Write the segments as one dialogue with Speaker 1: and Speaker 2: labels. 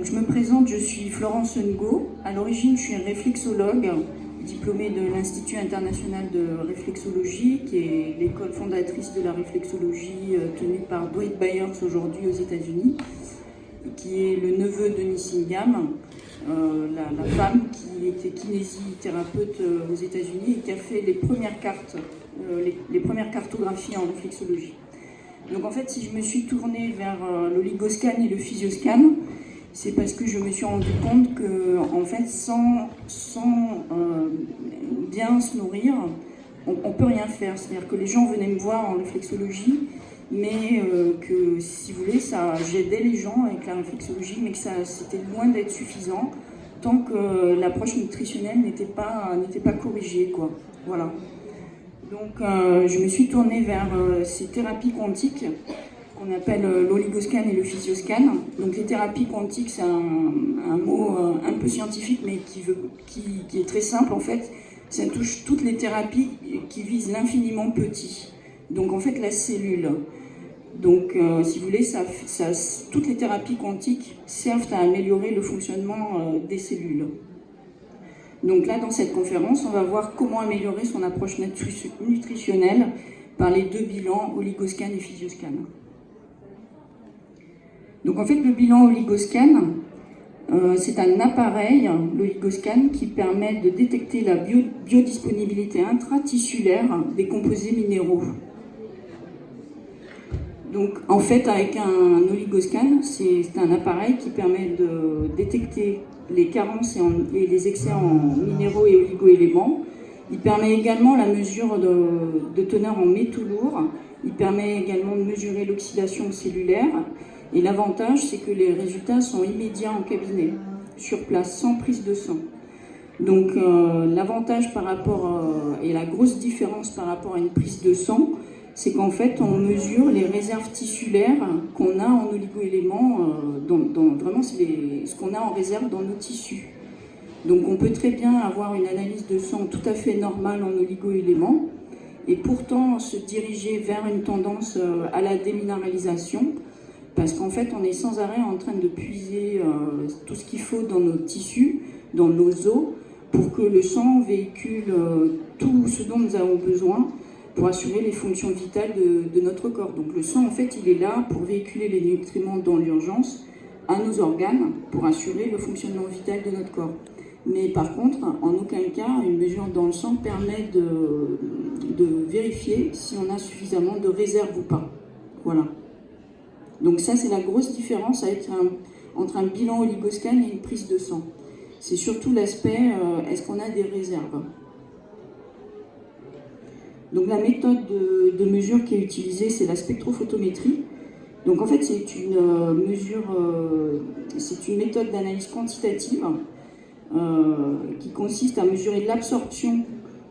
Speaker 1: Donc, je me présente, je suis Florence Ngo. À l'origine, je suis réflexologue, diplômée de l'Institut international de réflexologie, qui est l'école fondatrice de la réflexologie tenue par Dwight Byers aujourd'hui aux États-Unis, qui est le neveu de Nissim Gam, la femme qui était kinésithérapeute aux États-Unis et qui a fait les premières cartes, les premières cartographies en réflexologie. Donc en fait, si je me suis tournée vers l'oligoscan et le physioscan, c'est parce que je me suis rendu compte que, en fait, sans bien se nourrir, on peut rien faire. C'est-à-dire que les gens venaient me voir en réflexologie, mais que, si vous voulez, j'aidais les gens avec la réflexologie, mais que c'était loin d'être suffisant tant que l'approche nutritionnelle n'était pas corrigée, quoi. Voilà. Donc, je me suis tournée vers ces thérapies quantiques qu'on appelle l'oligoscan et le physioscan. Donc, les thérapies quantiques, c'est un mot un peu scientifique, mais qui est très simple, en fait. Ça touche toutes les thérapies qui visent l'infiniment petit. Donc, en fait, la cellule. Donc, si vous voulez, toutes les thérapies quantiques servent à améliorer le fonctionnement des cellules. Donc là, dans cette conférence, on va voir comment améliorer son approche nutritionnelle par les deux bilans, oligoscan et physioscan. Donc en fait, le bilan oligoscan, c'est un appareil, l'oligoscan, qui permet de détecter la biodisponibilité intratissulaire des composés minéraux. Donc en fait, avec un oligoscan, c'est un appareil qui permet de détecter les carences et les excès en minéraux et oligo-éléments. Il permet également la mesure de teneur en métaux lourds. Il permet également de mesurer l'oxydation cellulaire. Et l'avantage, c'est que les résultats sont immédiats en cabinet, sur place, sans prise de sang. Donc l'avantage par rapport, et la grosse différence par rapport à une prise de sang, c'est qu'en fait, on mesure les réserves tissulaires qu'on a en oligo-éléments, vraiment c'est ce qu'on a en réserve dans nos tissus. Donc on peut très bien avoir une analyse de sang tout à fait normale en oligo-éléments et pourtant se diriger vers une tendance à la déminéralisation, parce qu'en fait, on est sans arrêt en train de puiser tout ce qu'il faut dans nos tissus, dans nos os, pour que le sang véhicule tout ce dont nous avons besoin pour assurer les fonctions vitales de notre corps. Donc le sang, en fait, il est là pour véhiculer les nutriments dans l'urgence à nos organes, pour assurer le fonctionnement vital de notre corps. Mais par contre, en aucun cas, une mesure dans le sang permet de vérifier si on a suffisamment de réserve ou pas. Voilà. Donc ça, c'est la grosse différence entre un bilan oligoscan et une prise de sang. C'est surtout l'aspect, est-ce qu'on a des réserves ? Donc la méthode de mesure qui est utilisée, c'est la spectrophotométrie. Donc en fait, c'est une méthode d'analyse quantitative qui consiste à mesurer l'absorption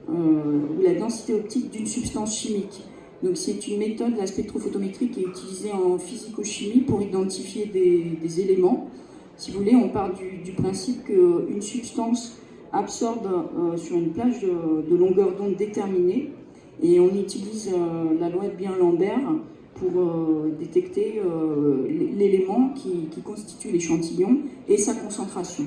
Speaker 1: ou la densité optique d'une substance chimique. Donc c'est une méthode, la spectrophotométrie, qui est utilisée en physico-chimie pour identifier des éléments. Si vous voulez, on part du principe qu'une substance absorbe sur une plage de longueur d'onde déterminée. Et on utilise la loi de Bien-Lambert pour détecter l'élément qui constitue l'échantillon et sa concentration.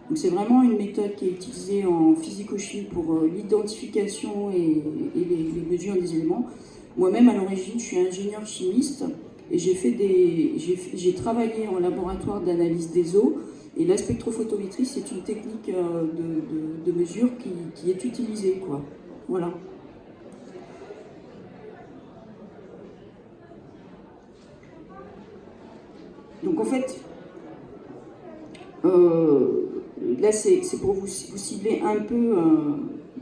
Speaker 1: Donc c'est vraiment une méthode qui est utilisée en physico-chimie pour l'identification et les mesures des éléments. Moi-même, à l'origine, je suis ingénieur chimiste et j'ai travaillé en laboratoire d'analyse des eaux. Et la spectrophotométrie, c'est une technique de mesure qui est utilisée, quoi. Voilà. Donc en fait, là c'est pour vous cibler un peu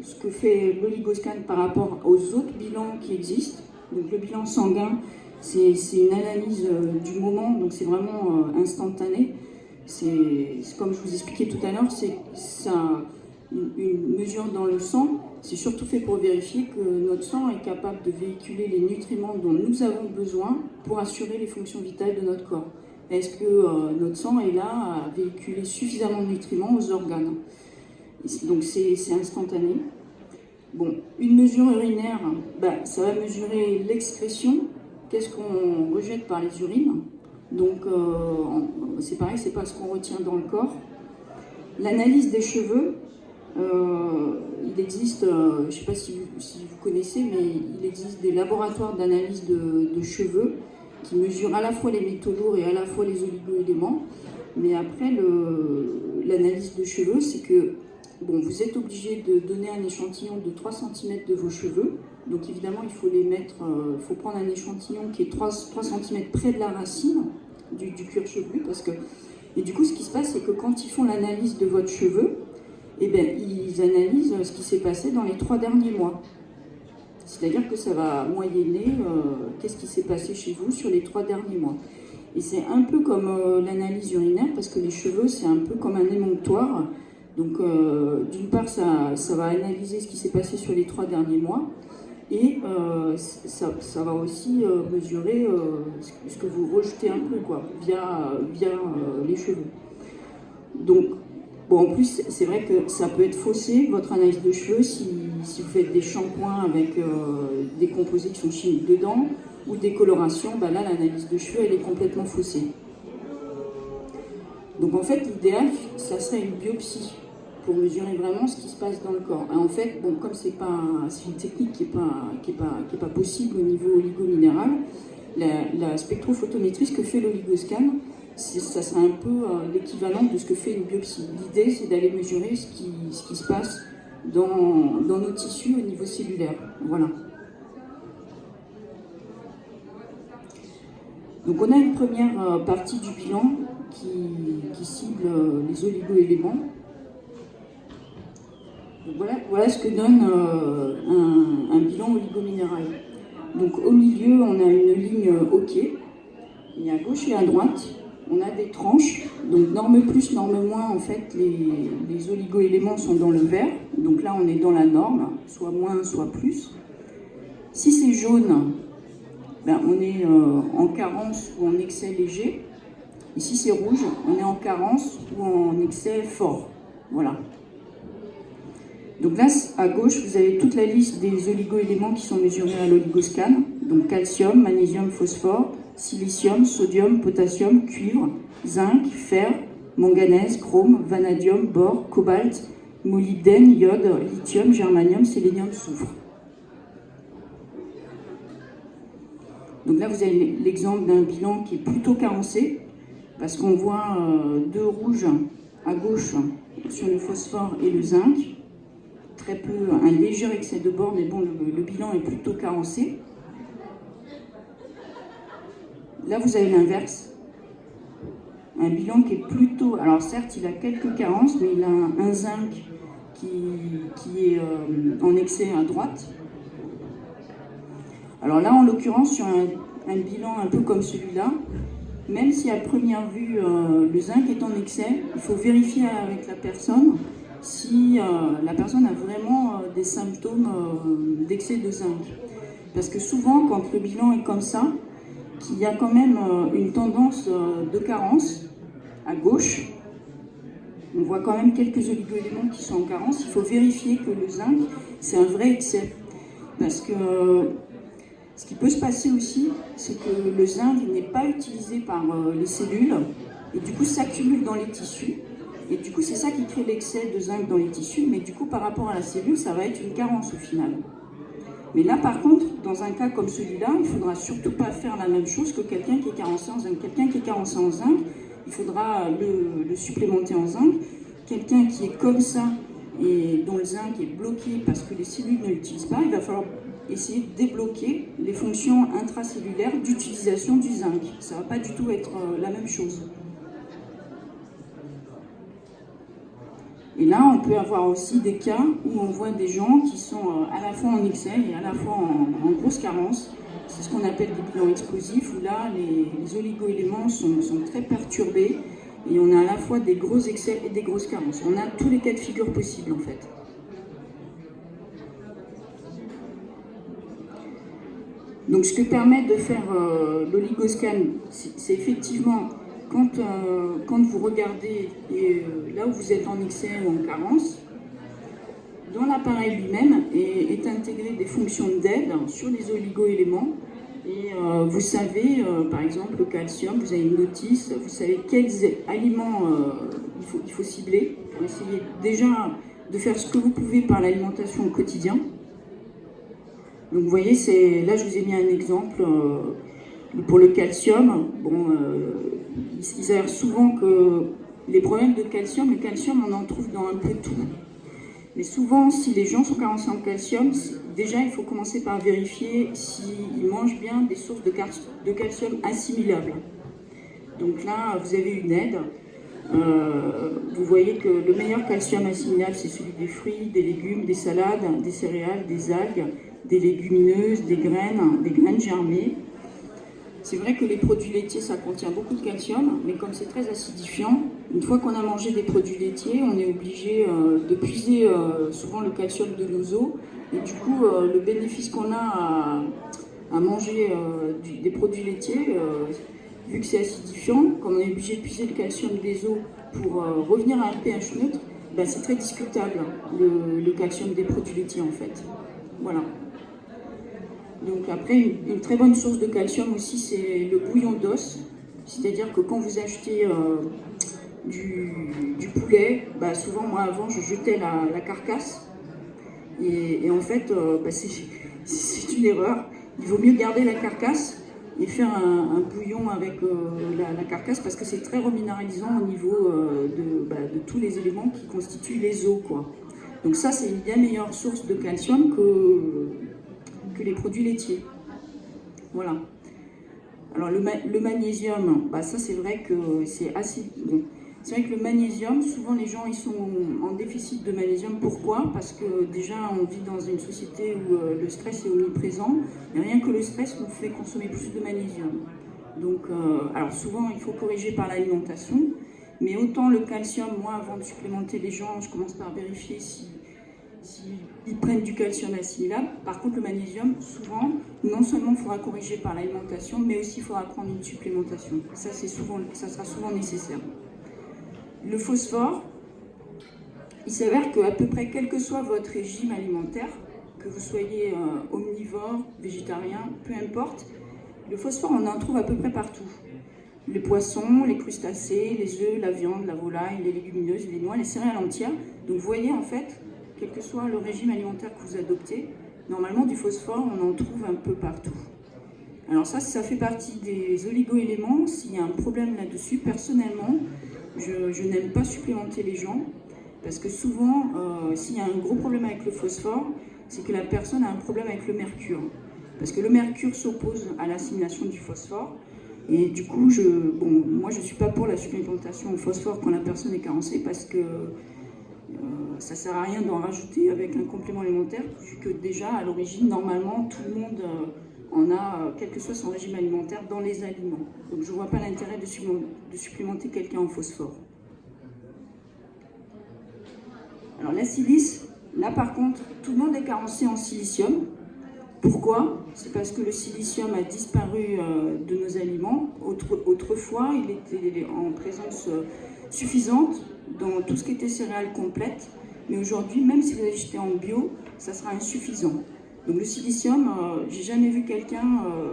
Speaker 1: ce que fait l'oligoscan par rapport aux autres bilans qui existent. Donc le bilan sanguin, c'est une analyse du moment, donc c'est vraiment instantané. C'est comme je vous expliquais tout à l'heure, c'est une mesure dans le sang. C'est surtout fait pour vérifier que notre sang est capable de véhiculer les nutriments dont nous avons besoin pour assurer les fonctions vitales de notre corps. Est-ce que notre sang est là à véhiculer suffisamment de nutriments aux organes? Donc c'est instantané. Bon, une mesure urinaire, ça va mesurer l'excrétion. Qu'est-ce qu'on rejette par les urines? Donc c'est pareil, c'est pas ce qu'on retient dans le corps. L'analyse des cheveux, il existe, je ne sais pas si vous connaissez, mais il existe des laboratoires d'analyse de cheveux qui mesurent à la fois les métaux lourds et à la fois les oligo-éléments. Mais après, l'analyse de cheveux, c'est que bon, vous êtes obligé de donner un échantillon de 3 cm de vos cheveux. Donc évidemment, il faut les mettre, faut prendre un échantillon qui est 3 cm près de la racine du cuir chevelu. Et du coup, ce qui se passe, c'est que quand ils font l'analyse de votre cheveu, eh bien, ils analysent ce qui s'est passé dans les 3 derniers mois. C'est-à-dire que ça va moyenner qu'est-ce qui s'est passé chez vous sur les 3 derniers mois. Et c'est un peu comme l'analyse urinaire, parce que les cheveux, c'est un peu comme un émonctoire. Donc, d'une part, ça va analyser ce qui s'est passé sur les 3 derniers mois, et ça va aussi mesurer ce que vous rejetez un peu, quoi, via les cheveux. Donc, bon, en plus, c'est vrai que ça peut être faussé, votre analyse de cheveux, si vous faites des shampoings avec des composés qui sont chimiques dedans, ou des colorations, ben là, l'analyse de cheveux, elle est complètement faussée. Donc, en fait, l'idéal, ça serait une biopsie pour mesurer vraiment ce qui se passe dans le corps. Et en fait, bon, comme c'est une technique qui est pas possible au niveau oligominéral, la spectrophotométrie, ce que fait l'oligoscan, ça serait un peu l'équivalent de ce que fait une biopsie. L'idée, c'est d'aller mesurer ce qui se passe dans nos tissus au niveau cellulaire. Voilà. Donc on a une première partie du bilan qui cible les oligo-éléments. Voilà ce que donne un bilan oligominéral. Donc au milieu, on a une ligne OK, et à gauche et à droite, on a des tranches. Donc norme plus, norme moins, en fait, les oligo-éléments sont dans le vert. Donc là, on est dans la norme, soit moins, soit plus. Si c'est jaune, ben, on est en carence ou en excès léger. Et si c'est rouge, on est en carence ou en excès fort. Voilà. Donc là, à gauche, vous avez toute la liste des oligo-éléments qui sont mesurés à l'oligoscan. Donc calcium, magnésium, phosphore, silicium, sodium, potassium, cuivre, zinc, fer, manganèse, chrome, vanadium, bore, cobalt, molybdène, iode, lithium, germanium, sélénium, soufre. Donc là, vous avez l'exemple d'un bilan qui est plutôt carencé, parce qu'on voit 2 rouges à gauche sur le phosphore et le zinc, très peu, un léger excès de bore, mais bon, le bilan est plutôt carencé. Là, vous avez l'inverse, un bilan qui est plutôt, alors certes, il a quelques carences, mais il a un zinc qui est en excès à droite. Alors là, en l'occurrence, sur un bilan un peu comme celui-là, même si à première vue, le zinc est en excès, il faut vérifier avec la personne si la personne a vraiment des symptômes d'excès de zinc. Parce que souvent, quand le bilan est comme ça, qu'il y a quand même une tendance de carence à gauche, on voit quand même quelques oligo-éléments qui sont en carence, il faut vérifier que le zinc, c'est un vrai excès. Parce que ce qui peut se passer aussi, c'est que le zinc n'est pas utilisé par les cellules, et du coup s'accumule dans les tissus. Et du coup, c'est ça qui crée l'excès de zinc dans les tissus, mais du coup, par rapport à la cellule, ça va être une carence au final. Mais là, par contre, dans un cas comme celui-là, il ne faudra surtout pas faire la même chose que quelqu'un qui est carencé en zinc. Quelqu'un qui est carencé en zinc, il faudra le supplémenter en zinc. Quelqu'un qui est comme ça et dont le zinc est bloqué parce que les cellules ne l'utilisent pas, il va falloir essayer de débloquer les fonctions intracellulaires d'utilisation du zinc. Ça ne va pas du tout être la même chose. Et là, on peut avoir aussi des cas où on voit des gens qui sont à la fois en excès et à la fois en grosse carence. C'est ce qu'on appelle des bilans explosifs, où là, les oligo-éléments sont très perturbés et on a à la fois des gros excès et des grosses carences. On a tous les cas de figure possibles, en fait. Donc, ce que permet de faire l'oligoscan, c'est effectivement... Quand vous regardez là où vous êtes en excès ou en carence, dans l'appareil lui-même est intégré des fonctions d'aide sur les oligo-éléments Et vous savez, par exemple, le calcium, vous avez une notice, vous savez quels aliments il faut cibler pour essayer déjà de faire ce que vous pouvez par l'alimentation au quotidien. Donc vous voyez, là je vous ai mis un exemple pour le calcium. Bon, il s'avère souvent que les problèmes de calcium, le calcium on en trouve dans un peu tout. Mais souvent, si les gens sont carencés en calcium, déjà il faut commencer par vérifier s'ils mangent bien des sources de calcium assimilables. Donc là, vous avez une aide. Vous voyez que le meilleur calcium assimilable, c'est celui des fruits, des légumes, des salades, des céréales, des algues, des légumineuses, des graines germées. C'est vrai que les produits laitiers, ça contient beaucoup de calcium, mais comme c'est très acidifiant, une fois qu'on a mangé des produits laitiers, on est obligé de puiser souvent le calcium de nos os. Et du coup, le bénéfice qu'on a à manger des produits laitiers, vu que c'est acidifiant, comme on est obligé de puiser le calcium des os pour revenir à un pH neutre, ben c'est très discutable, le calcium des produits laitiers en fait. Voilà. Donc après, une très bonne source de calcium aussi, c'est le bouillon d'os. C'est-à-dire que quand vous achetez du poulet, bah souvent moi avant je jetais la carcasse. Et en fait, c'est une erreur. Il vaut mieux garder la carcasse et faire un bouillon avec la carcasse parce que c'est très reminéralisant au niveau de tous les éléments qui constituent les os, quoi. Donc ça, c'est une bien meilleure source de calcium que les produits laitiers. Voilà. Alors le magnésium, bah ça c'est vrai que c'est assez... Bon. C'est vrai que le magnésium, souvent les gens ils sont en déficit de magnésium. Pourquoi? Parce que déjà on vit dans une société où le stress est omniprésent. Et rien que le stress nous fait consommer plus de magnésium. Donc, alors souvent il faut corriger par l'alimentation. Mais autant le calcium, moi avant de supplémenter les gens, je commence par vérifier s'ils prennent du calcium assimilable. Par contre, le magnésium, souvent, non seulement il faudra corriger par l'alimentation, mais aussi il faudra prendre une supplémentation. Ça sera souvent nécessaire. Le phosphore, il s'avère qu'à peu près, quel que soit votre régime alimentaire, que vous soyez omnivore, végétarien, peu importe, le phosphore, on en trouve à peu près partout. Les poissons, les crustacés, les œufs, la viande, la volaille, les légumineuses, les noix, les céréales entières. Donc vous voyez, en fait, quel que soit le régime alimentaire que vous adoptez, normalement du phosphore, on en trouve un peu partout. Alors ça fait partie des oligo-éléments. S'il y a un problème là-dessus, personnellement, je n'aime pas supplémenter les gens, parce que souvent, s'il y a un gros problème avec le phosphore, c'est que la personne a un problème avec le mercure. Parce que le mercure s'oppose à l'assimilation du phosphore. Et du coup, moi je ne suis pas pour la supplémentation au phosphore quand la personne est carencée, parce que ça ne sert à rien d'en rajouter avec un complément alimentaire, vu que déjà, à l'origine, normalement, tout le monde en a, quel que soit son régime alimentaire, dans les aliments. Donc je ne vois pas l'intérêt de supplémenter quelqu'un en phosphore. Alors la silice, là par contre, tout le monde est carencé en silicium. Pourquoi? C'est parce que le silicium a disparu de nos aliments. Autrefois, il était en présence suffisante dans tout ce qui était céréales complètes. Mais aujourd'hui, même si vous achetez en bio, ça sera insuffisant. Donc le silicium, j'ai jamais vu quelqu'un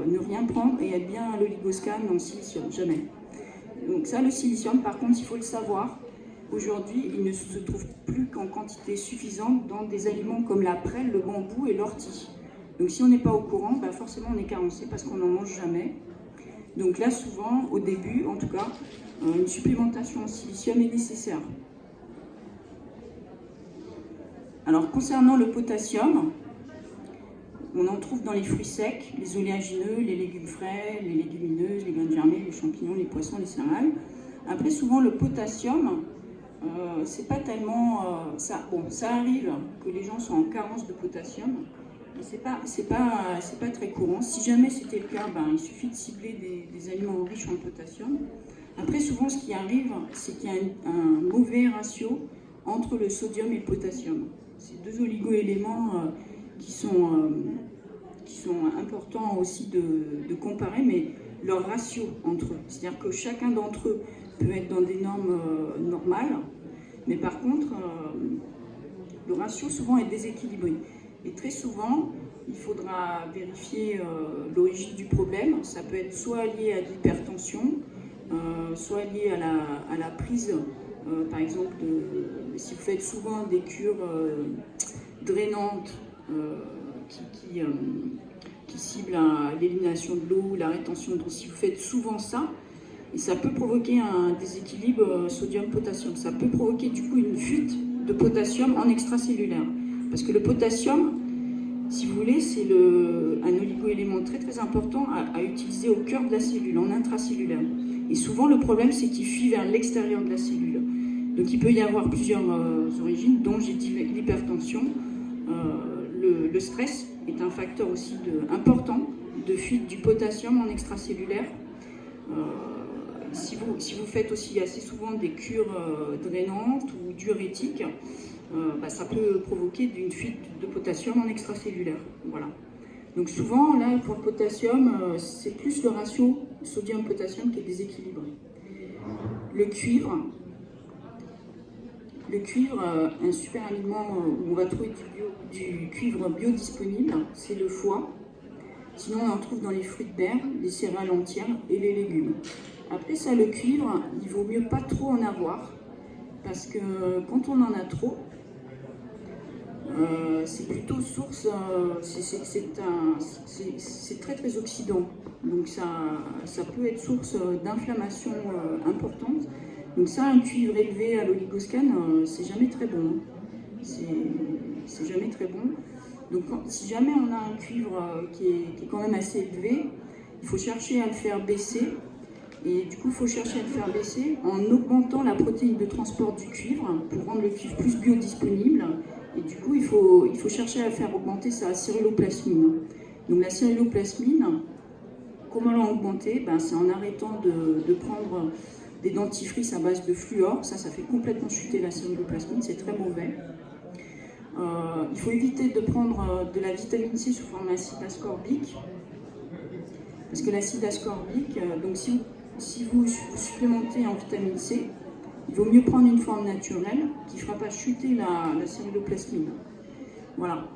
Speaker 1: ne rien prendre et être bien à l'oligoscan en silicium, jamais. Donc ça, le silicium, par contre, il faut le savoir. Aujourd'hui, il ne se trouve plus qu'en quantité suffisante dans des aliments comme la prêle, le bambou et l'ortie. Donc si on n'est pas au courant, bah forcément on est carencé parce qu'on n'en mange jamais. Donc là, souvent, au début, en tout cas, une supplémentation en silicium est nécessaire. Alors concernant le potassium, on en trouve dans les fruits secs, les oléagineux, les légumes frais, les légumineuses, les graines germées, les champignons, les poissons, les céréales. Après, souvent, le potassium, c'est pas tellement... ça arrive que les gens soient en carence de potassium, mais c'est pas très courant. Si jamais c'était le cas, il suffit de cibler des aliments riches en potassium. Après, souvent, ce qui arrive, c'est qu'il y a un mauvais ratio entre le sodium et le potassium. C'est deux oligo-éléments qui sont importants aussi de comparer, mais leur ratio entre eux. C'est-à-dire que chacun d'entre eux peut être dans des normes normales, mais par contre, le ratio souvent est déséquilibré. Et très souvent, il faudra vérifier l'origine du problème. Ça peut être soit lié à de l'hypertension, soit lié à la prise, par exemple, si vous faites souvent des cures drainantes qui ciblent l'élimination de l'eau, la rétention d'eau, si vous faites souvent ça, et ça peut provoquer un déséquilibre sodium-potassium. Ça peut provoquer du coup une fuite de potassium en extracellulaire. Parce que le potassium, si vous voulez, c'est un oligoélément très très important à utiliser au cœur de la cellule, en intracellulaire. Et souvent le problème c'est qu'il fuit vers l'extérieur de la cellule. Donc il peut y avoir plusieurs origines, dont j'ai dit l'hypertension. Le stress est un facteur aussi important de fuite du potassium en extracellulaire. Si vous faites aussi assez souvent des cures drainantes ou diurétiques, ça peut provoquer une fuite de potassium en extracellulaire. Voilà. Donc souvent, là, pour le potassium, c'est plus le ratio sodium-potassium qui est déséquilibré. Le cuivre, un super aliment où on va trouver du cuivre biodisponible, c'est le foie. Sinon, on en trouve dans les fruits de mer, les céréales entières et les légumes. Après ça, le cuivre, il vaut mieux pas trop en avoir, parce que quand on en a trop, c'est plutôt source, c'est très très oxydant. Donc ça peut être source d'inflammation importante. Donc ça, un cuivre élevé à l'oligoscan, c'est jamais très bon. C'est jamais très bon. Donc si jamais on a un cuivre qui est quand même assez élevé, il faut chercher à le faire baisser. Et du coup, il faut chercher à le faire baisser en augmentant la protéine de transport du cuivre pour rendre le cuivre plus biodisponible. Et du coup, il faut chercher à faire augmenter sa cyrilloplasmine. Donc la cyrilloplasmine, comment l'augmenter? C'est en arrêtant de prendre des dentifrices à base de fluor. Ça fait complètement chuter la cyrilloplasmine, c'est très mauvais. Il faut éviter de prendre de la vitamine C sous forme d'acide ascorbique. Parce que l'acide ascorbique, donc si vous supplémentez en vitamine C, il vaut mieux prendre une forme naturelle qui ne fera pas chuter la cyrilloplasmine. Voilà.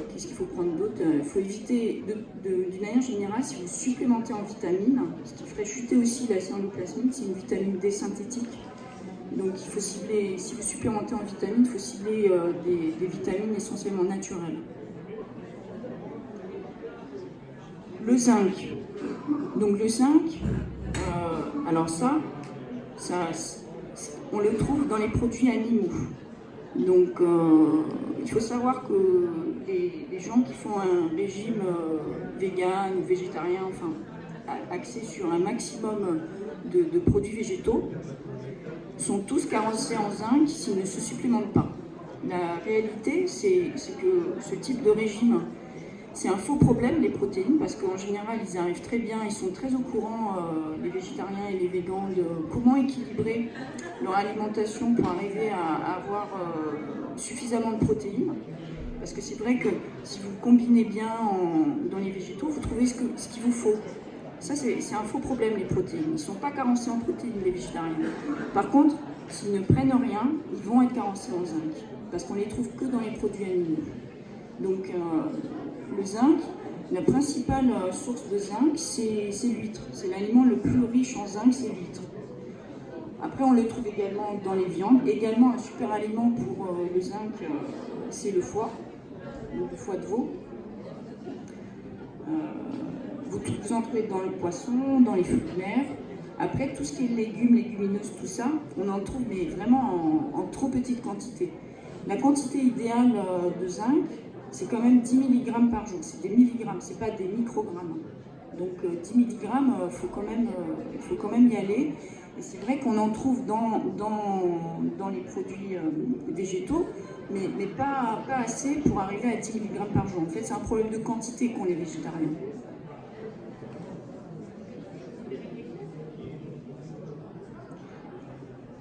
Speaker 1: Qu'est-ce qu'il faut prendre d'autre? Il faut éviter, d'une manière générale, si vous supplémentez en vitamine, ce qui ferait chuter aussi la cyrilloplasmine, c'est une vitamine D synthétique. Donc il faut cibler, si vous supplémentez en vitamine, il faut cibler des vitamines essentiellement naturelles. Le zinc. Donc le zinc, alors ça, on le trouve dans les produits animaux. Donc il faut savoir que les gens qui font un régime vegan ou végétarien, enfin axé sur un maximum de produits végétaux, sont tous carencés en zinc s'ils ne se supplémentent pas. La réalité, c'est que ce type de régime, c'est un faux problème, les protéines, parce qu'en général, ils arrivent très bien, ils sont très au courant, les végétariens et les végans, de comment équilibrer leur alimentation pour arriver à avoir suffisamment de protéines. Parce que c'est vrai que si vous combinez bien dans les végétaux, vous trouvez ce qu'il vous faut. Ça, c'est un faux problème, les protéines. Ils ne sont pas carencés en protéines, les végétariens. Par contre, s'ils ne prennent rien, ils vont être carencés en zinc, parce qu'on ne les trouve que dans les produits animaux. Donc, le zinc, la principale source de zinc, c'est l'huître. C'est l'aliment le plus riche en zinc, c'est l'huître. Après, on le trouve également dans les viandes. Également, un super aliment pour le zinc, c'est le foie, le foie de veau. Vous en trouvez dans le poisson, dans les fruits de mer. Après, tout ce qui est légumes, légumineuses, tout ça, on en trouve mais vraiment en trop petite quantité. La quantité idéale de zinc, c'est quand même 10 mg par jour. C'est des milligrammes, c'est pas des microgrammes. Donc 10 mg, il faut quand même y aller. Et c'est vrai qu'on en trouve dans les produits végétaux, mais pas assez pour arriver à 10 mg par jour. En fait, c'est un problème de quantité qu'ont les végétariens.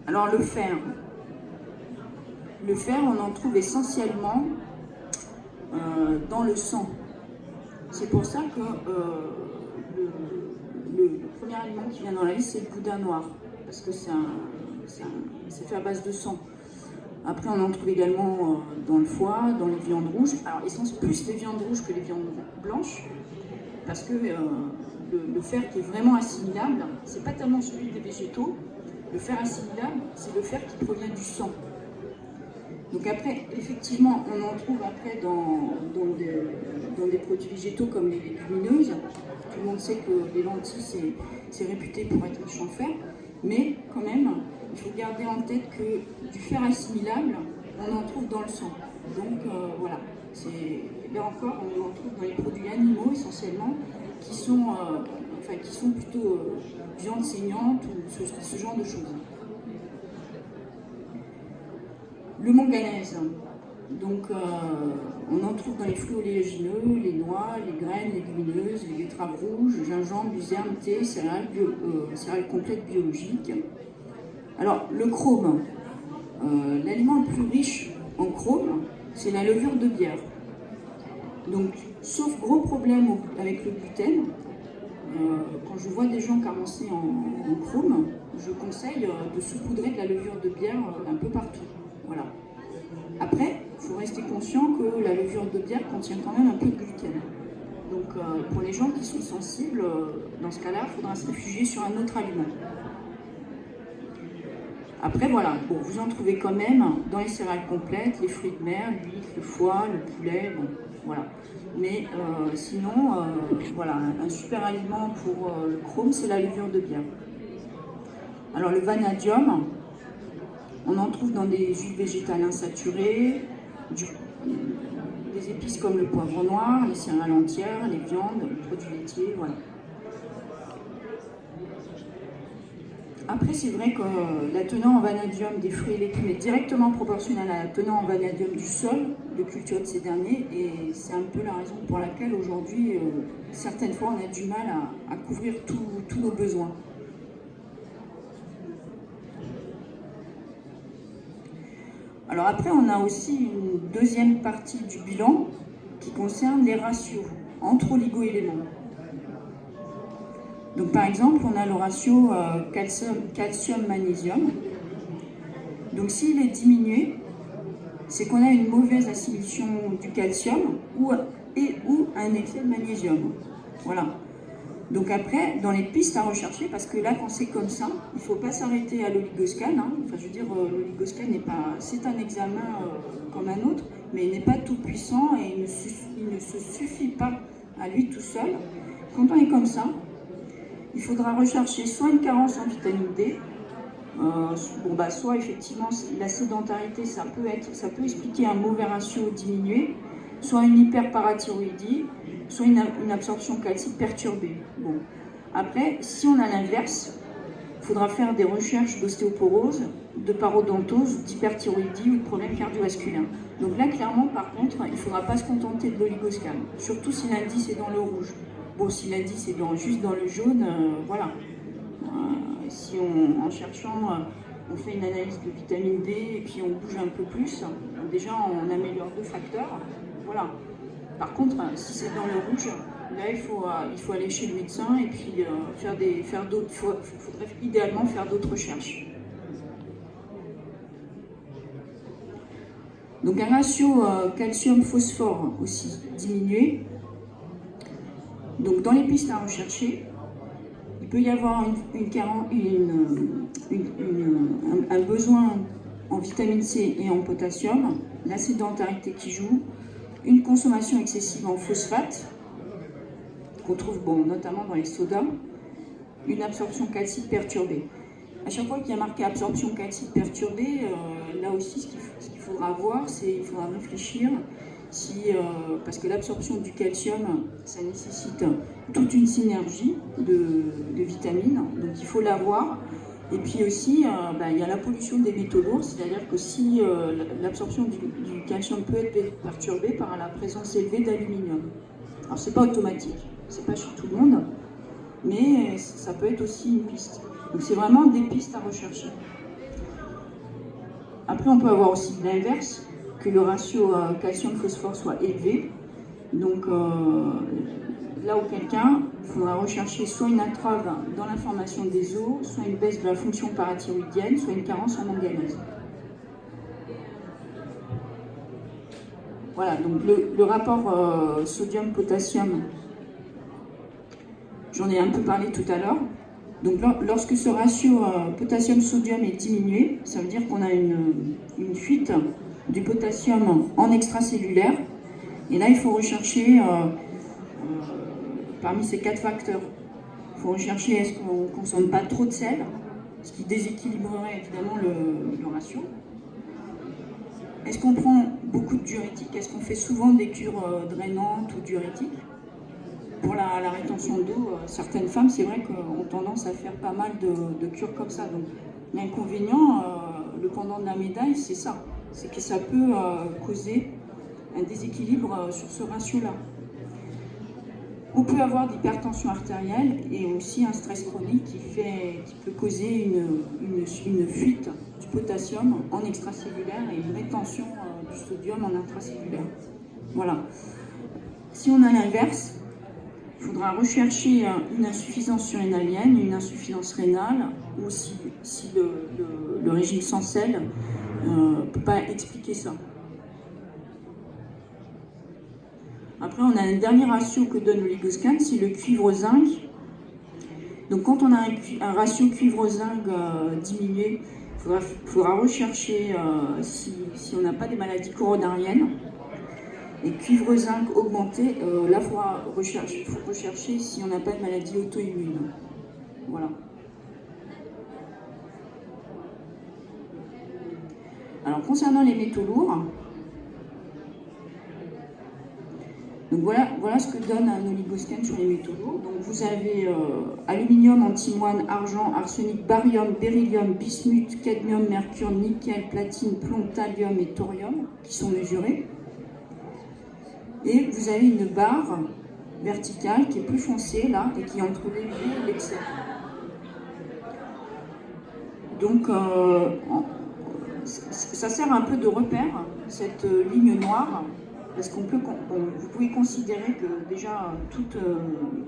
Speaker 1: Alors le fer. Le fer, on en trouve essentiellement dans le sang. C'est pour ça que le premier aliment qui vient dans la liste, c'est le boudin noir, parce que c'est fait à base de sang. Après, on en trouve également dans le foie, dans les viandes rouges. Alors, essence plus les viandes rouges que les viandes blanches, parce que le fer qui est vraiment assimilable, c'est pas tellement celui des végétaux. Le fer assimilable, c'est le fer qui provient du sang. Donc après, effectivement, on en trouve après dans des produits végétaux comme les légumineuses. Tout le monde sait que les lentilles, c'est réputé pour être riche en fer, mais quand même, il faut garder en tête que du fer assimilable, on en trouve dans le sang. Donc voilà, là encore, on en trouve dans les produits animaux essentiellement, qui sont plutôt viande saignante ou ce genre de choses. Le manganèse, donc on en trouve dans les fruits oléagineux, les noix, les graines, légumineuses, les betteraves rouges, gingembre, luzerne, thé, céréales complètes biologiques. Alors le chrome, l'aliment le plus riche en chrome, c'est la levure de bière. Donc, sauf gros problème avec le gluten, quand je vois des gens carencer en chrome, je conseille de saupoudrer de la levure de bière un peu partout. Voilà. Après, il faut rester conscient que la levure de bière contient quand même un peu de gluten. Donc pour les gens qui sont sensibles, dans ce cas-là, il faudra se réfugier sur un autre aliment. Après voilà, bon, vous en trouvez quand même dans les céréales complètes, les fruits de mer, l'huile, le foie, le poulet, bon, voilà. Mais sinon, voilà, un super aliment pour le chrome, c'est la levure de bière. Alors le vanadium, on en trouve dans des huiles végétales insaturées, des épices comme le poivre noir, les céréales entières, les viandes, les produits laitiers, voilà. Après, c'est vrai que la teneur en vanadium des fruits et légumes est directement proportionnelle à la teneur en vanadium du sol de culture de ces derniers, et c'est un peu la raison pour laquelle aujourd'hui, certaines fois, on a du mal à couvrir tous nos besoins. Alors après, on a aussi une deuxième partie du bilan qui concerne les ratios entre oligo-éléments. Donc par exemple, on a le ratio calcium-magnésium. Donc s'il est diminué, c'est qu'on a une mauvaise assimilation du calcium ou un excès de magnésium. Voilà. Donc après, dans les pistes à rechercher, parce que là, quand c'est comme ça, il ne faut pas s'arrêter à l'oligoscan. Hein. Enfin, je veux dire, l'oligoscan n'est pas, c'est un examen comme un autre, mais il n'est pas tout puissant et il ne se suffit pas à lui tout seul. Quand on est comme ça, il faudra rechercher soit une carence en vitamine D, soit effectivement la sédentarité, ça peut expliquer un mauvais ratio diminué, soit une hyperparathyroïdie, soit une absorption calcique perturbée. Bon. Après, si on a l'inverse, il faudra faire des recherches d'ostéoporose, de parodontose, d'hyperthyroïdie ou de problèmes cardiovasculaires. Donc là, clairement, par contre, il ne faudra pas se contenter de l'oligoscan, surtout si l'indice est dans le rouge. Bon, si l'indice est juste dans le jaune, voilà. Si en cherchant, on fait une analyse de vitamine D et puis on bouge un peu plus, déjà on améliore 2 facteurs. Voilà. Par contre, si c'est dans le rouge, là il faut aller chez le médecin et puis il faudrait idéalement faire d'autres recherches. Donc un ratio calcium-phosphore aussi diminué. Donc dans les pistes à rechercher, il peut y avoir un besoin en vitamine C et en potassium, la sédentarité qui joue, une consommation excessive en phosphate, qu'on trouve notamment dans les sodas, une absorption calcique perturbée. À chaque fois qu'il y a marqué absorption calcique perturbée, là aussi ce qu'il faudra voir, c'est qu'il faudra réfléchir parce que l'absorption du calcium, ça nécessite toute une synergie de vitamines, donc il faut l'avoir. Et puis aussi, il y a la pollution des métaux lourds, c'est-à-dire que si l'absorption du calcium peut être perturbée par la présence élevée d'aluminium. Alors c'est pas automatique, c'est pas chez tout le monde, mais ça peut être aussi une piste. Donc c'est vraiment des pistes à rechercher. Après, on peut avoir aussi l'inverse, que le ratio calcium-phosphore soit élevé. Donc là, auquel cas, il faudra rechercher soit une entrave dans la formation des os, soit une baisse de la fonction parathyroïdienne, soit une carence en manganèse. Voilà, donc le rapport sodium-potassium, j'en ai un peu parlé tout à l'heure. Donc lorsque ce ratio potassium-sodium est diminué, ça veut dire qu'on a une fuite du potassium en extracellulaire. Et là, il faut rechercher, parmi ces 4 facteurs, il faut rechercher est-ce qu'on ne consomme pas trop de sel, ce qui déséquilibrerait évidemment le ratio. Est-ce qu'on prend beaucoup de diurétiques? Est-ce qu'on fait souvent des cures drainantes ou diurétiques? Pour la rétention d'eau, certaines femmes, c'est vrai qu'ont tendance à faire pas mal de cures comme ça. Donc l'inconvénient, le pendant de la médaille, c'est ça. C'est que ça peut causer un déséquilibre sur ce ratio-là. On peut avoir de l'hypertension artérielle et aussi un stress chronique qui peut causer une fuite du potassium en extracellulaire et une rétention du sodium en intracellulaire. Voilà. Si on a l'inverse, il faudra rechercher une insuffisance surrénalienne, une insuffisance rénale, ou si le régime sans sel ne peut pas expliquer ça. Après, on a un dernier ratio que donne l'oligoscan, c'est le cuivre-zinc. Donc quand on a un ratio cuivre-zinc diminué, il faudra rechercher si on n'a pas des maladies coronariennes. Et cuivre-zinc augmenté, là, il faut rechercher si on n'a pas de maladie auto-immune. Voilà. Alors, concernant les métaux lourds, donc voilà ce que donne un oligoscan sur les métaux lourds. Donc vous avez aluminium, antimoine, argent, arsenic, barium, beryllium, bismuth, cadmium, mercure, nickel, platine, plomb, thallium et thorium qui sont mesurés. Et vous avez une barre verticale qui est plus foncée là et qui est entre l'élevé et l'excès. Donc ça sert un peu de repère, cette ligne noire. Parce vous pouvez considérer que déjà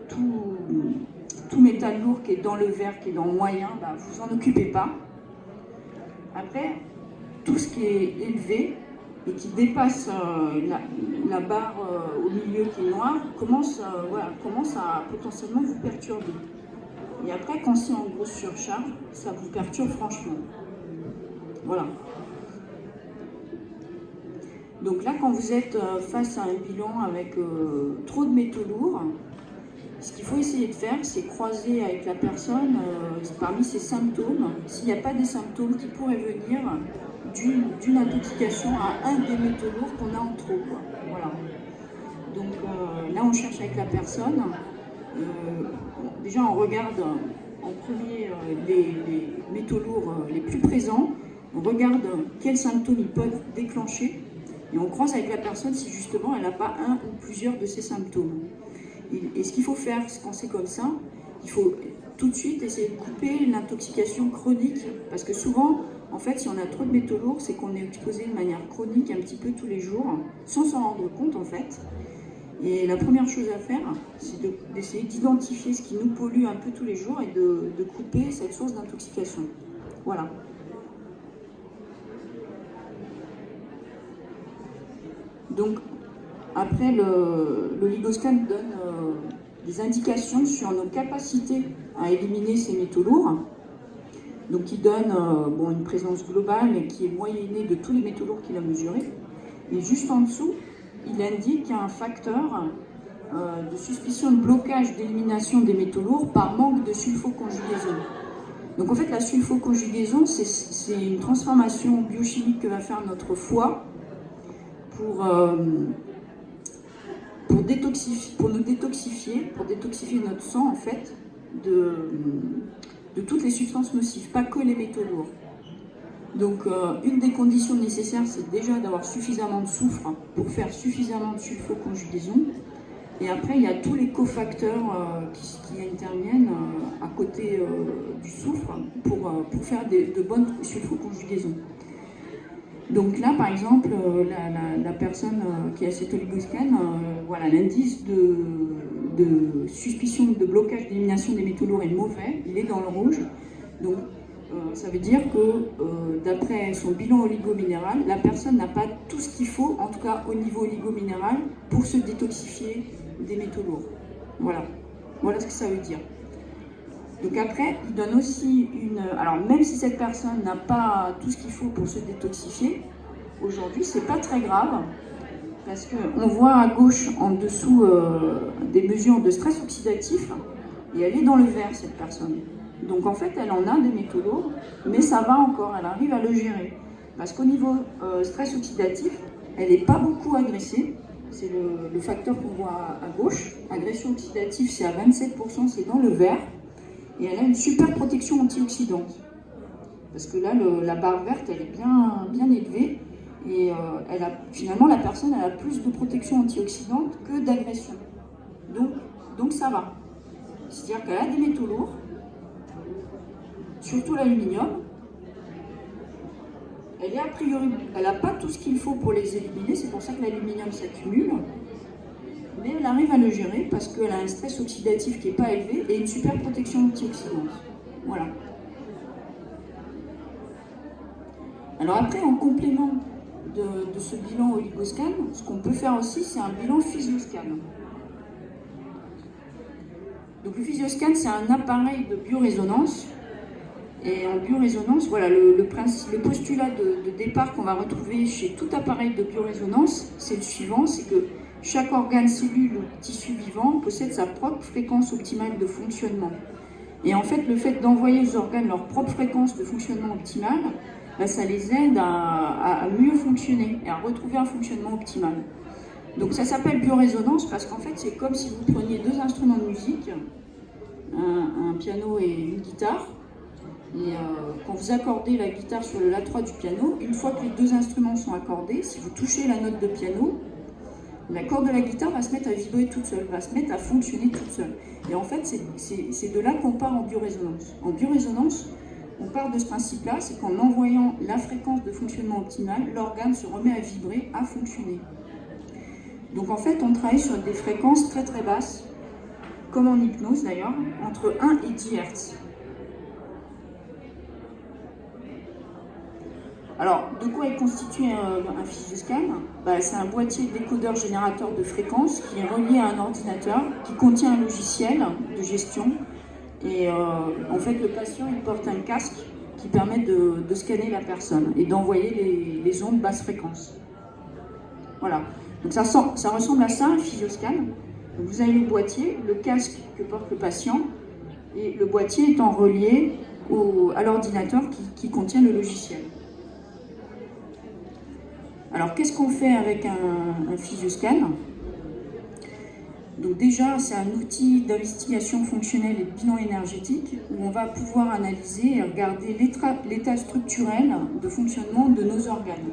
Speaker 1: tout métal lourd qui est dans le vert, qui est dans le moyen, bah, vous en occupez pas. Après, tout ce qui est élevé et qui dépasse la barre au milieu qui est noire commence à potentiellement vous perturber. Et après, quand c'est en grosse surcharge, ça vous perturbe franchement. Voilà. Donc là, quand vous êtes face à un bilan avec trop de métaux lourds, ce qu'il faut essayer de faire, c'est croiser avec la personne parmi ses symptômes, s'il n'y a pas des symptômes qui pourraient venir d'une intoxication à un des métaux lourds qu'on a en trop. Voilà. Donc là, on cherche avec la personne. Déjà, on regarde en premier les métaux lourds les plus présents. On regarde quels symptômes ils peuvent déclencher. Et on croise avec la personne si justement elle n'a pas un ou plusieurs de ces symptômes. Et ce qu'il faut faire quand c'est comme ça, il faut tout de suite essayer de couper l'intoxication chronique. Parce que souvent, en fait, si on a trop de métaux lourds, c'est qu'on est exposé de manière chronique un petit peu tous les jours, sans s'en rendre compte en fait. Et la première chose à faire, c'est d'essayer d'identifier ce qui nous pollue un peu tous les jours et de couper cette source d'intoxication. Voilà. Donc, après, l'oligoscan donne des indications sur nos capacités à éliminer ces métaux lourds. Donc, il donne une présence globale qui est moyennée de tous les métaux lourds qu'il a mesurés. Et juste en dessous, il indique un facteur de suspicion de blocage d'élimination des métaux lourds par manque de sulfoconjugaison. Donc, en fait, la sulfoconjugaison, c'est une transformation biochimique que va faire notre foie pour nous détoxifier, pour détoxifier notre sang en fait de toutes les substances nocives, pas que les métaux lourds. Donc une des conditions nécessaires, c'est déjà d'avoir suffisamment de soufre pour faire suffisamment de sulfoconjugaison. Et après, il y a tous les cofacteurs qui interviennent à côté du soufre pour faire de bonnes sulfoconjugaisons. Donc là, par exemple, la personne qui a cet oligoscan, voilà, l'indice de suspicion de blocage d'élimination des métaux lourds est mauvais, il est dans le rouge. Donc Ça veut dire que d'après son bilan oligo-minéral, la personne n'a pas tout ce qu'il faut, en tout cas au niveau oligo-minéral, pour se détoxifier des métaux lourds. Voilà. Voilà ce que ça veut dire. Donc après, il donne aussi une... Alors même si cette personne n'a pas tout ce qu'il faut pour se détoxifier, aujourd'hui c'est pas très grave, parce qu'on voit à gauche en dessous des mesures de stress oxydatif, et elle est dans le vert cette personne. Donc en fait, elle en a des métaux lourds, mais ça va encore, elle arrive à le gérer. Parce qu'au niveau stress oxydatif, elle n'est pas beaucoup agressée. C'est le facteur qu'on voit à gauche. Agression oxydative, c'est à 27%, c'est dans le vert. Et elle a une super protection antioxydante. Parce que là, la barre verte, elle est bien élevée. Et finalement, la personne elle a plus de protection antioxydante que d'agression. Donc ça va. C'est-à-dire qu'elle a des métaux lourds, surtout l'aluminium. Elle est a priori, elle n'a pas tout ce qu'il faut pour les éliminer, c'est pour ça que l'aluminium s'accumule. Mais elle arrive à le gérer parce qu'elle a un stress oxydatif qui n'est pas élevé et une super protection antioxydante. Voilà. Alors après, en complément de ce bilan oligoscan, ce qu'on peut faire aussi, c'est un bilan physioscan. Donc le physioscan, c'est un appareil de biorésonance. Et en biorésonance, voilà, le postulat de départ qu'on va retrouver chez tout appareil de biorésonance, c'est le suivant, c'est que chaque organe, cellule ou tissu vivant possède sa propre fréquence optimale de fonctionnement. Et en fait, le fait d'envoyer aux organes leur propre fréquence de fonctionnement optimale, ben, ça les aide à mieux fonctionner et à retrouver un fonctionnement optimal. Donc ça s'appelle biorésonance parce qu'en fait, c'est comme si vous preniez deux instruments de musique, un piano et une guitare. Et quand vous accordez la guitare sur le La3 du piano, une fois que les deux instruments sont accordés, si vous touchez la note de piano, la corde de la guitare va se mettre à vibrer toute seule, va se mettre à fonctionner toute seule. Et en fait, c'est de là qu'on part en biorésonance. En biorésonance, on part de ce principe-là, c'est qu'en envoyant la fréquence de fonctionnement optimale, l'organe se remet à vibrer, à fonctionner. Donc en fait, on travaille sur des fréquences très très basses, comme en hypnose d'ailleurs, entre 1 et 10 Hz. Alors, de quoi est constitué un physioscan? C'est un boîtier décodeur générateur de fréquences qui est relié à un ordinateur qui contient un logiciel de gestion. Et en fait, le patient il porte un casque qui permet de scanner la personne et d'envoyer les ondes basse fréquence. Voilà. Donc ça ressemble à ça, un physioscan. Donc vous avez le boîtier, le casque que porte le patient, et le boîtier étant relié à l'ordinateur qui contient le logiciel. Alors, qu'est-ce qu'on fait avec un physioscan? Donc déjà, c'est un outil d'investigation fonctionnelle et de bilan énergétique où on va pouvoir analyser et regarder l'état structurel de fonctionnement de nos organes.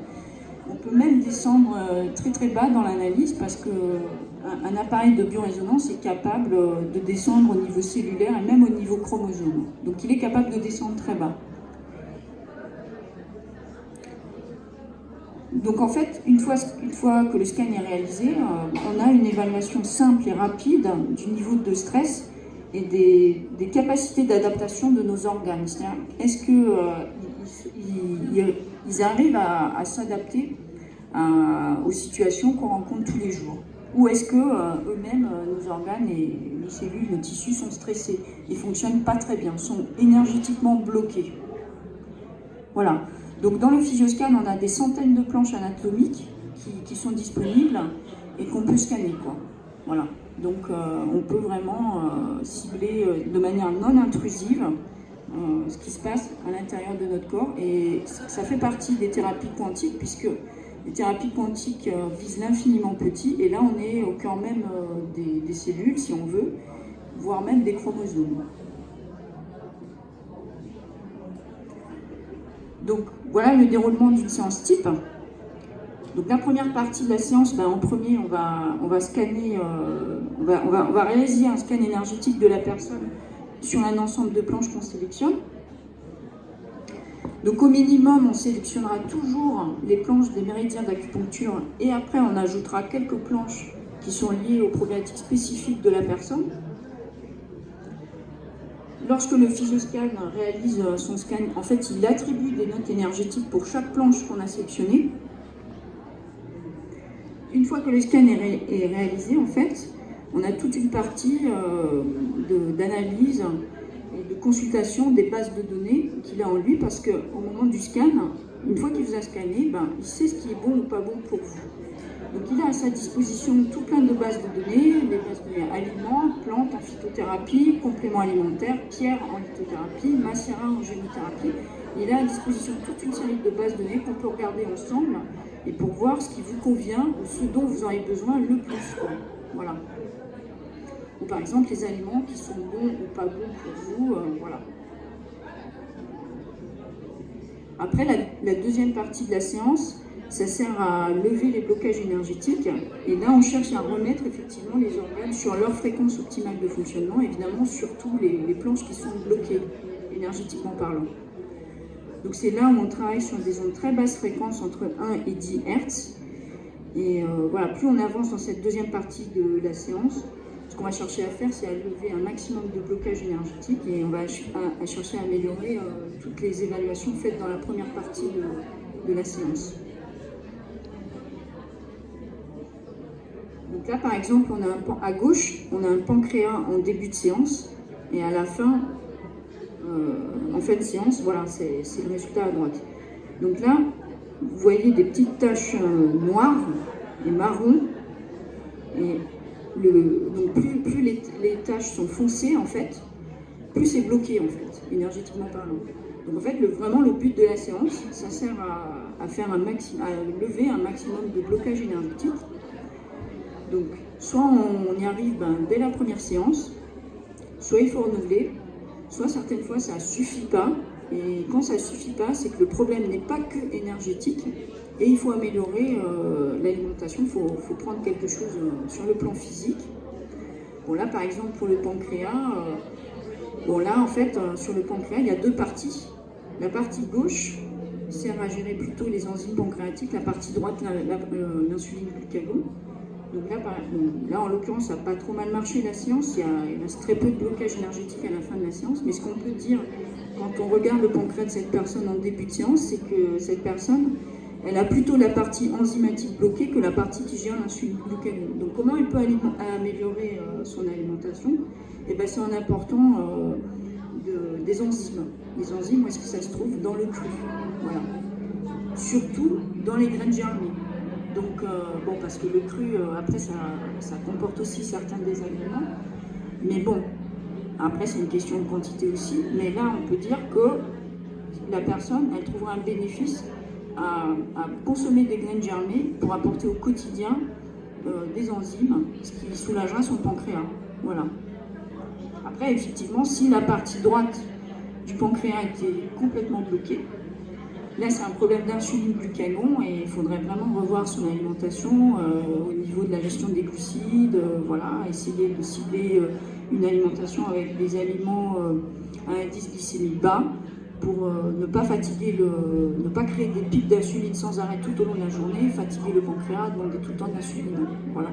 Speaker 1: On peut même descendre très très bas dans l'analyse parce qu'un appareil de biorésonance est capable de descendre au niveau cellulaire et même au niveau chromosome. Donc il est capable de descendre très bas. Donc en fait, une fois que le scan est réalisé, on a une évaluation simple et rapide du niveau de stress et des capacités d'adaptation de nos organes. C'est-à-dire, est-ce qu'ils arrivent à s'adapter aux situations qu'on rencontre tous les jours? Ou est-ce que eux-mêmes, nos organes et les cellules, nos tissus sont stressés et ne fonctionnent pas très bien, sont énergétiquement bloqués? Voilà. Donc dans le physioscan, on a des centaines de planches anatomiques qui sont disponibles et qu'on peut scanner, quoi. Voilà. Donc on peut vraiment cibler de manière non intrusive ce qui se passe à l'intérieur de notre corps. Et ça fait partie des thérapies quantiques puisque les thérapies quantiques visent l'infiniment petit. Et là, on est au cœur même des cellules, si on veut, voire même des chromosomes. Donc voilà le déroulement d'une séance type. Donc la première partie de la séance, en premier on va scanner, on va réaliser un scan énergétique de la personne sur un ensemble de planches qu'on sélectionne. Donc au minimum on sélectionnera toujours les planches des méridiens d'acupuncture et après on ajoutera quelques planches qui sont liées aux problématiques spécifiques de la personne. Lorsque le physioscan réalise son scan, en fait, il attribue des notes énergétiques pour chaque planche qu'on a sélectionnée. Une fois que le scan est réalisé, en fait, on a toute une partie d'analyse et de consultation des bases de données qu'il a en lui, parce qu'au moment du scan, une fois qu'il vous a scanné, il sait ce qui est bon ou pas bon pour vous. Donc il a à sa disposition tout plein de bases de données, les bases de données aliments, plantes en phytothérapie, compléments alimentaires, pierres en lithothérapie, macérats en gémothérapie. Il a à disposition toute une série de bases de données qu'on peut regarder ensemble et pour voir ce qui vous convient ou ce dont vous aurez besoin le plus. Voilà. Ou par exemple les aliments qui sont bons ou pas bons pour vous. Voilà. Après, la deuxième partie de la séance, ça sert à lever les blocages énergétiques. Et là, on cherche à remettre effectivement les organes sur leur fréquence optimale de fonctionnement, évidemment, surtout les planches qui sont bloquées, énergétiquement parlant. Donc c'est là où on travaille sur des ondes très basses fréquences, entre 1 et 10 Hz. Et voilà, plus on avance dans cette deuxième partie de la séance, ce qu'on va chercher à faire, c'est à lever un maximum de blocage énergétique et on va chercher à améliorer toutes les évaluations faites dans la première partie de la séance. Donc là, par exemple, à gauche, on a un pancréas en début de séance et à la fin, en fin de séance, voilà, c'est le résultat à droite. Donc là, vous voyez des petites taches noires et marrons. Et donc plus les taches sont foncées, en fait, plus c'est bloqué, en fait, énergétiquement parlant. Donc en fait, vraiment le but de la séance, ça sert à lever un maximum de blocage énergétique. Donc soit on y arrive dès la première séance, soit il faut renouveler, soit certaines fois ça ne suffit pas. Et quand ça ne suffit pas, c'est que le problème n'est pas que énergétique et il faut améliorer l'alimentation, il faut prendre quelque chose sur le plan physique. Bon là par exemple pour le pancréas, là en fait sur le pancréas il y a deux parties. La partie gauche sert à gérer plutôt les enzymes pancréatiques, la partie droite l'insuline glucagon. Donc là, en l'occurrence, ça n'a pas trop mal marché la séance, il reste très peu de blocage énergétique à la fin de la séance, mais ce qu'on peut dire quand on regarde le pancréas de cette personne en début de séance, c'est que cette personne, elle a plutôt la partie enzymatique bloquée que la partie qui gère l'insuline glucagon. Donc comment elle peut améliorer son alimentation? Eh bien, c'est en apportant des enzymes. Les enzymes, où est-ce que ça se trouve? Dans le cru. Voilà. Surtout dans les graines germées. Donc, parce que le cru, après, ça comporte aussi certains désagréments. Mais bon, après, c'est une question de quantité aussi. Mais là, on peut dire que la personne, elle trouvera un bénéfice à consommer des graines germées pour apporter au quotidien des enzymes, ce qui soulagera son pancréas. Voilà. Après, effectivement, si la partie droite du pancréas était complètement bloquée, là, c'est un problème d'insuline glucagon et il faudrait vraiment revoir son alimentation au niveau de la gestion des glucides, voilà, essayer de cibler une alimentation avec des aliments à indice glycémique bas pour ne pas créer des pics d'insuline sans arrêt tout au long de la journée, fatiguer le pancréas, demander tout le temps d'insuline. Voilà.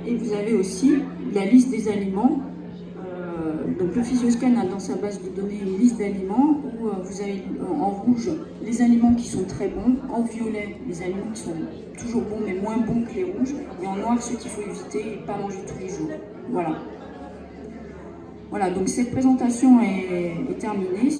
Speaker 1: Et vous avez aussi la liste des aliments. Donc le physioscan a dans sa base de données une liste d'aliments où vous avez en rouge les aliments qui sont très bons, en violet les aliments qui sont toujours bons mais moins bons que les rouges, et en noir ceux qu'il faut éviter et pas manger tous les jours. Voilà. Voilà, donc cette présentation est terminée.